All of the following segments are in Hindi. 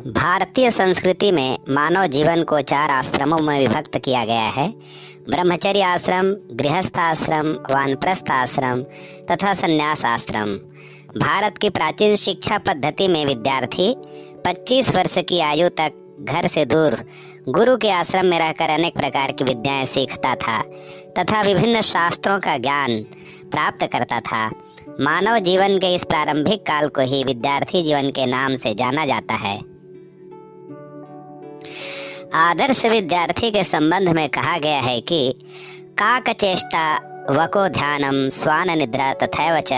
भारतीय संस्कृति में मानव जीवन को 4 आश्रमों में विभक्त किया गया है। ब्रह्मचर्य आश्रम, गृहस्थ आश्रम, वानप्रस्थ आश्रम तथा संन्यास आश्रम। भारत की प्राचीन शिक्षा पद्धति में विद्यार्थी 25 वर्ष की आयु तक घर से दूर गुरु के आश्रम में रहकर अनेक प्रकार की विद्याएं सीखता था तथा विभिन्न शास्त्रों का ज्ञान प्राप्त करता था। मानव जीवन के इस प्रारंभिक काल को ही विद्यार्थी जीवन के नाम से जाना जाता है। आदर्श विद्यार्थी के संबंध में कहा गया है कि काकचेष्टा वको ध्यानम स्वान निद्रा तथैव च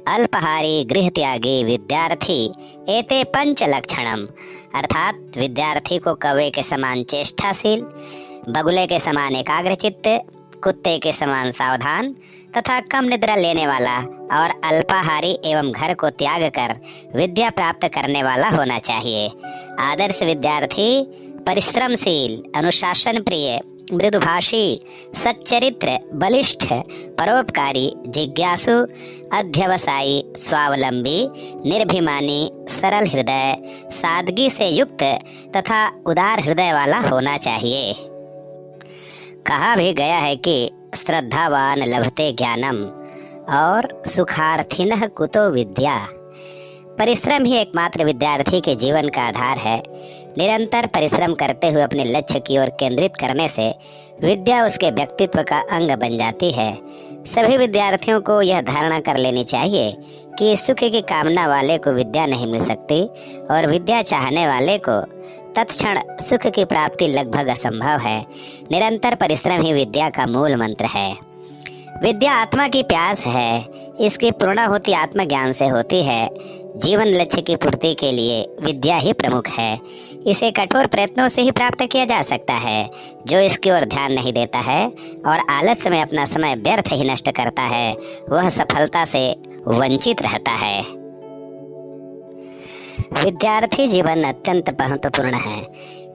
अल्पहारी गृह त्यागी विद्यार्थी एते पंच लक्षणम। अर्थात विद्यार्थी को कौवे के समान चेष्टाशील, बगुले के समान एकाग्रचित्त, कुत्ते के समान सावधान तथा कम निद्रा लेने वाला और अल्पाहारी एवं घर को त्याग कर विद्या प्राप्त करने वाला होना चाहिए। आदर्श विद्यार्थी परिश्रमशील, अनुशासन प्रिय, मृदुभाषी, सच्चरित्र, बलिष्ठ, परोपकारी, जिज्ञासु, अध्यवसायी, स्वावलंबी, निर्भिमानी, सरल हृदय, सादगी से युक्त तथा उदार हृदय वाला होना चाहिए। कहा भी गया है कि श्रद्धावान लभते ज्ञानम और सुखार्थिनः कुतो विद्या। परिश्रम ही एकमात्र विद्यार्थी के जीवन का आधार है। निरंतर परिश्रम करते हुए अपने लक्ष्य की ओर केंद्रित करने से विद्या उसके व्यक्तित्व का अंग बन जाती है। सभी विद्यार्थियों को यह धारणा कर लेनी चाहिए कि सुख की कामना वाले को विद्या नहीं मिल सकती और विद्या चाहने वाले को तत्क्षण सुख की प्राप्ति लगभग असंभव है। निरंतर परिश्रम ही विद्या का मूल मंत्र है। विद्या आत्मा की प्यास है। इसकी पूर्णाहुति आत्मज्ञान से होती है। जीवन लक्ष्य की पूर्ति के लिए विद्या ही प्रमुख है। इसे कठोर प्रयत्नों से ही प्राप्त किया जा सकता है। जो इसकी ओर ध्यान नहीं देता है और आलस्य में अपना समय व्यर्थ ही नष्ट करता है, वह सफलता से वंचित रहता है। विद्यार्थी जीवन अत्यंत महत्वपूर्ण है,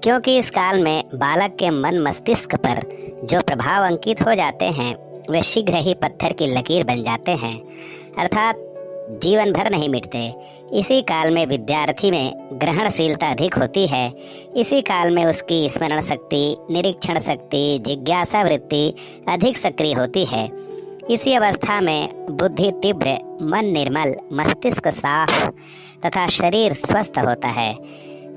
क्योंकि इस काल में बालक के मन मस्तिष्क पर जो प्रभाव अंकित हो जाते हैं वे शीघ्र ही पत्थर की लकीर बन जाते हैं, अर्थात जीवन भर नहीं मिटते। इसी काल में विद्यार्थी में ग्रहणशीलता अधिक होती है। इसी काल में उसकी स्मरण शक्ति, निरीक्षण शक्ति, जिज्ञासा वृत्ति अधिक सक्रिय होती है। इसी अवस्था में बुद्धि तीव्र, मन निर्मल, मस्तिष्क साफ तथा शरीर स्वस्थ होता है।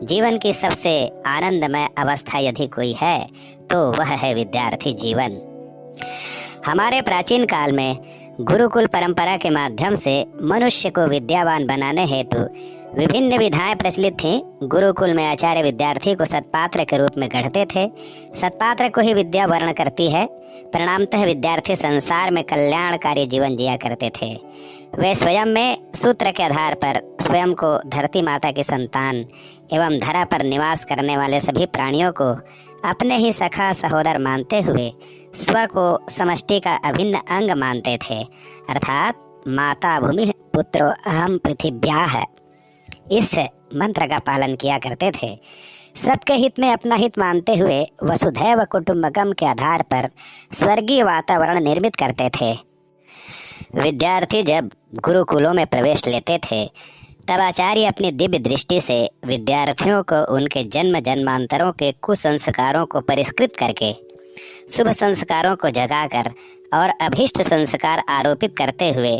जीवन की सबसे आनंदमय अवस्था यदि कोई है तो वह है विद्यार्थी जीवन। हमारे प्राचीन काल में गुरुकुल परंपरा के माध्यम से मनुष्य को विद्यावान बनाने हेतु विभिन्न विधाएं प्रचलित थीं। गुरुकुल में आचार्य विद्यार्थी को सत्पात्र के रूप में गढ़ते थे। सत्पात्र को ही विद्या वर्ण करती है। परिणामतः विद्यार्थी संसार में कल्याणकारी जीवन जिया करते थे। वे स्वयं में सूत्र के आधार पर स्वयं को धरती माता की संतान एवं धरा पर निवास करने वाले सभी प्राणियों को अपने ही सखा सहोदर मानते हुए स्व को समष्टि का अभिन्न अंग मानते थे, अर्थात माता भूमि पुत्रो अहम पृथिव्याः, इस मंत्र का पालन किया करते थे। सबके हित में अपना हित मानते हुए वसुधैव कुटुंबकम के आधार पर स्वर्गीय वातावरण निर्मित करते थे। विद्यार्थी जब गुरुकुलों में प्रवेश लेते थे तब आचार्य अपनी दिव्य दृष्टि से विद्यार्थियों को उनके जन्म जन्मांतरों के कुसंस्कारों को परिष्कृत करके शुभ संस्कारों को जगाकर और अभीष्ट संस्कार आरोपित करते हुए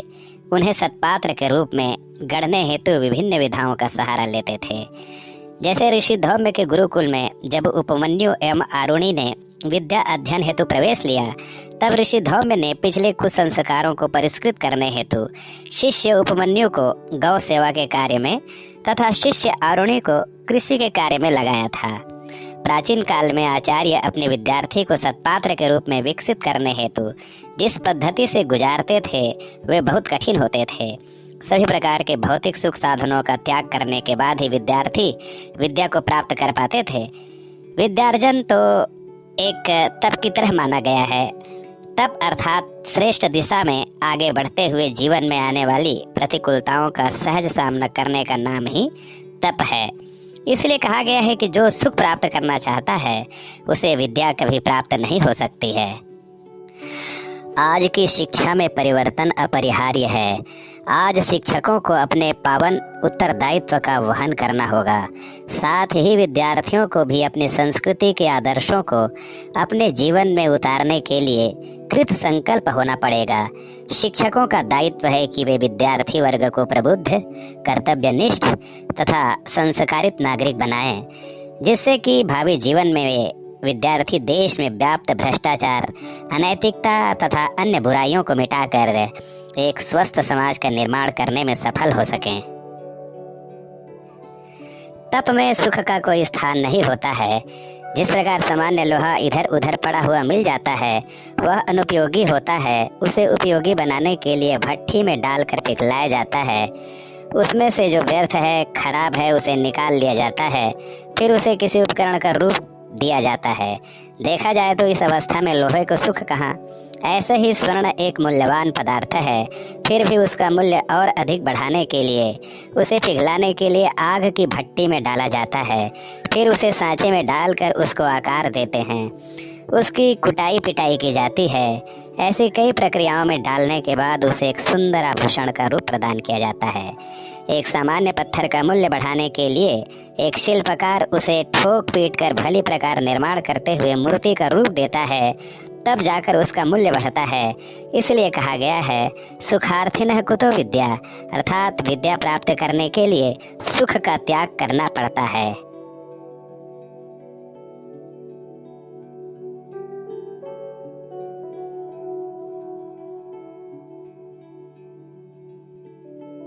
उन्हें सत्पात्र के रूप में गढ़ने हेतु विभिन्न विधाओं का सहारा लेते थे। जैसे ऋषि धौम्य के गुरुकुल में जब उपमन्यु एवं आरुणि ने विद्या अध्ययन हेतु प्रवेश लिया, तब ऋषि धौम्य ने पिछले कुछ संस्कारों को परिष्कृत करने हेतु शिष्य उपमन्यु को गौ सेवा के कार्य में तथा शिष्य आरुणि को कृषि के कार्य में लगाया था। प्राचीन काल में आचार्य अपने विद्यार्थी को सत्पात्र के रूप में विकसित करने हेतु जिस पद्धति से गुजारते थे वे बहुत कठिन होते थे। सभी प्रकार के भौतिक सुख साधनों का त्याग करने के बाद ही विद्यार्थी विद्या को प्राप्त कर पाते थे। विद्यार्जन तो एक तप की तरह माना गया है। तप अर्थात श्रेष्ठ दिशा में आगे बढ़ते हुए जीवन में आने वाली प्रतिकूलताओं का सहज सामना करने का नाम ही तप है। इसलिए कहा गया है कि जो सुख प्राप्त करना चाहता है उसे विद्या कभी प्राप्त नहीं हो सकती है। आज की शिक्षा में परिवर्तन अपरिहार्य है। आज शिक्षकों को अपने पावन उत्तरदायित्व का वहन करना होगा। साथ ही विद्यार्थियों को भी अपनी संस्कृति के आदर्शों को अपने जीवन में उतारने के लिए कृत संकल्प होना पड़ेगा। शिक्षकों का दायित्व है कि वे विद्यार्थी वर्ग को प्रबुद्ध, कर्तव्यनिष्ठ तथा संस्कारित नागरिक बनाएं, जिससे कि भावी जीवन में वे विद्यार्थी देश में व्याप्त भ्रष्टाचार, अनैतिकता तथा अन्य बुराइयों को मिटाकर एक स्वस्थ समाज का निर्माण करने में सफल हो सकें। तप में सुख का कोई स्थान नहीं होता है। जिस प्रकार सामान्य लोहा इधर उधर पड़ा हुआ मिल जाता है, वह अनुपयोगी होता है। उसे उपयोगी बनाने के लिए भट्ठी में डालकर पिघलाया जाता है। उसमें से जो व्यर्थ है, खराब है, उसे निकाल लिया जाता है। फिर उसे किसी उपकरण का रूप दिया जाता है। देखा जाए तो इस अवस्था में लोहे को सुख कहाँ। ऐसे ही स्वर्ण एक मूल्यवान पदार्थ है, फिर भी उसका मूल्य और अधिक बढ़ाने के लिए उसे पिघलाने के लिए आग की भट्टी में डाला जाता है। फिर उसे सांचे में डालकर उसको आकार देते हैं, उसकी कुटाई पिटाई की जाती है। ऐसी कई प्रक्रियाओं में डालने के बाद उसे एक सुंदर आभूषण का रूप प्रदान किया जाता है। एक सामान्य पत्थर का मूल्य बढ़ाने के लिए एक शिल्पकार उसे ठोक पीट कर भली प्रकार निर्माण करते हुए मूर्ति का रूप देता है, तब जाकर उसका मूल्य बढ़ता है। इसलिए कहा गया है, सुखार्थिनः कुतो विद्या, अर्थात विद्या प्राप्त करने के लिए सुख का त्याग करना पड़ता है।